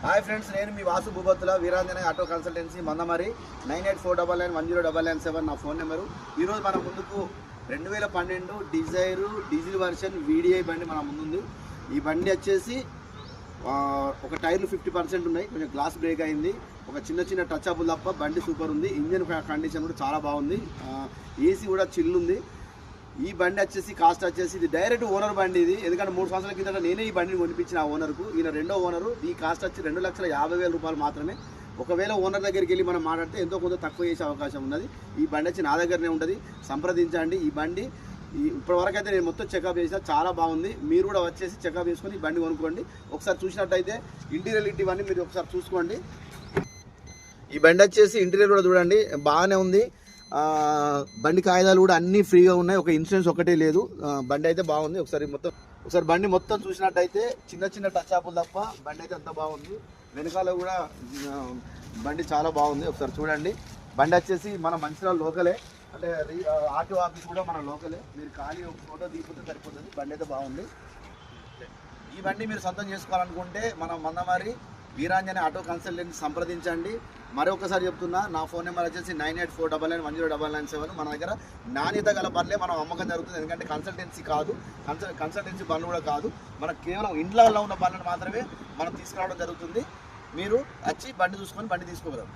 Hi friends, నేను మీ Vasu భూపతుల Veeranjaneya auto consultancy Mandamarri 9849910917 నా phone number. ఈరోజు మన ముందుకు 2012 డిజైర్ డీజిల్ వర్షన్ VDI బండి మన ముందుంది. ఈ బండి వచ్చేసి ఒక టైర్లు 50% ఉన్నాయి, కొంచెం గ్లాస్ బ్రేక్ అయింది, ఒక చిన్న టచ్ అప్ తప్ప బండి సూపర్ ఉంది. ఇంజిన్ కండిషన్ కూడా చాలా బాగుంది, ఏసీ కూడా చిల్ ఉంది. ఈ బండి వచ్చేసి కాస్ట్ వచ్చేసి ఇది డైరెక్ట్ ఓనర్ బండి ఇది, ఎందుకంటే 3 సంవత్సరాల కిందట నేనే ఈ బండిని కొనిపించిన ఆ ఓనర్కు. ఈయన రెండో ఓనరు. ఈ కాస్ట్ వచ్చి 2,50,000 రూపాయలు మాత్రమే. ఒకవేళ ఓనర్ దగ్గరికి వెళ్ళి మనం మాట్లాడితే ఎంతో కొంత తక్కువ చేసే అవకాశం ఉన్నది. ఈ బండి వచ్చి నా దగ్గరనే ఉంటుంది, సంప్రదించండి. ఈ బండి ఇప్పటివరకు అయితే నేను మొత్తం చెకప్ చేసిన, చాలా బాగుంది. మీరు కూడా వచ్చేసి చెకప్ చేసుకొని ఈ బండి కొనుక్కోండి. ఒకసారి చూసినట్టయితే ఇంటీరియర్ ఇవన్నీ మీరు ఒకసారి చూసుకోండి. ఈ బండి వచ్చేసి ఇంటీరియర్ కూడా చూడండి, బాగానే ఉంది. బండి కాగితాలు కూడా అన్నీ ఫ్రీగా ఉన్నాయి, ఒక ఇన్సూరెన్స్ ఒకటే లేదు. బండి అయితే బాగుంది. ఒకసారి బండి మొత్తం చూసినట్టయితే చిన్న టచ్ అప్లు తప్ప బండి అయితే అంత బాగుంది. వెనకాల కూడా బండి చాలా బాగుంది, ఒకసారి చూడండి. బండి వచ్చేసి మన మంచిర్యాల లోకలే, అంటే ఆర్టీఓ ఆఫీస్ కూడా మన లోకలే. మీరు ఖాళీ ఒక ఫోటో తీసుకుంటే సరిపోతుంది. బండి అయితే బాగుంది. ఈ బండి మీరు సొంతం చేసుకోవాలనుకుంటే మన మందమరి వీరాంజనేయ ఆటో కన్సల్టెన్సీ సంప్రదించండి. మరొకసారి చెప్తున్నా, నా ఫోన్ నెంబర్ వచ్చేసి 9849910917. మన దగ్గర నాణ్యత గల బండ్లే మనం అమ్మకం జరుగుతుంది. ఎందుకంటే కన్సల్టెన్సీ కాదు, కన్సల్టెన్సీ బండ్లు కూడా కాదు. మనకు కేవలం ఇండ్లలో ఉన్న బండ్లను మాత్రమే మనం తీసుకురావడం జరుగుతుంది. మీరు వచ్చి బండి చూసుకొని బండి తీసుకోగలరు.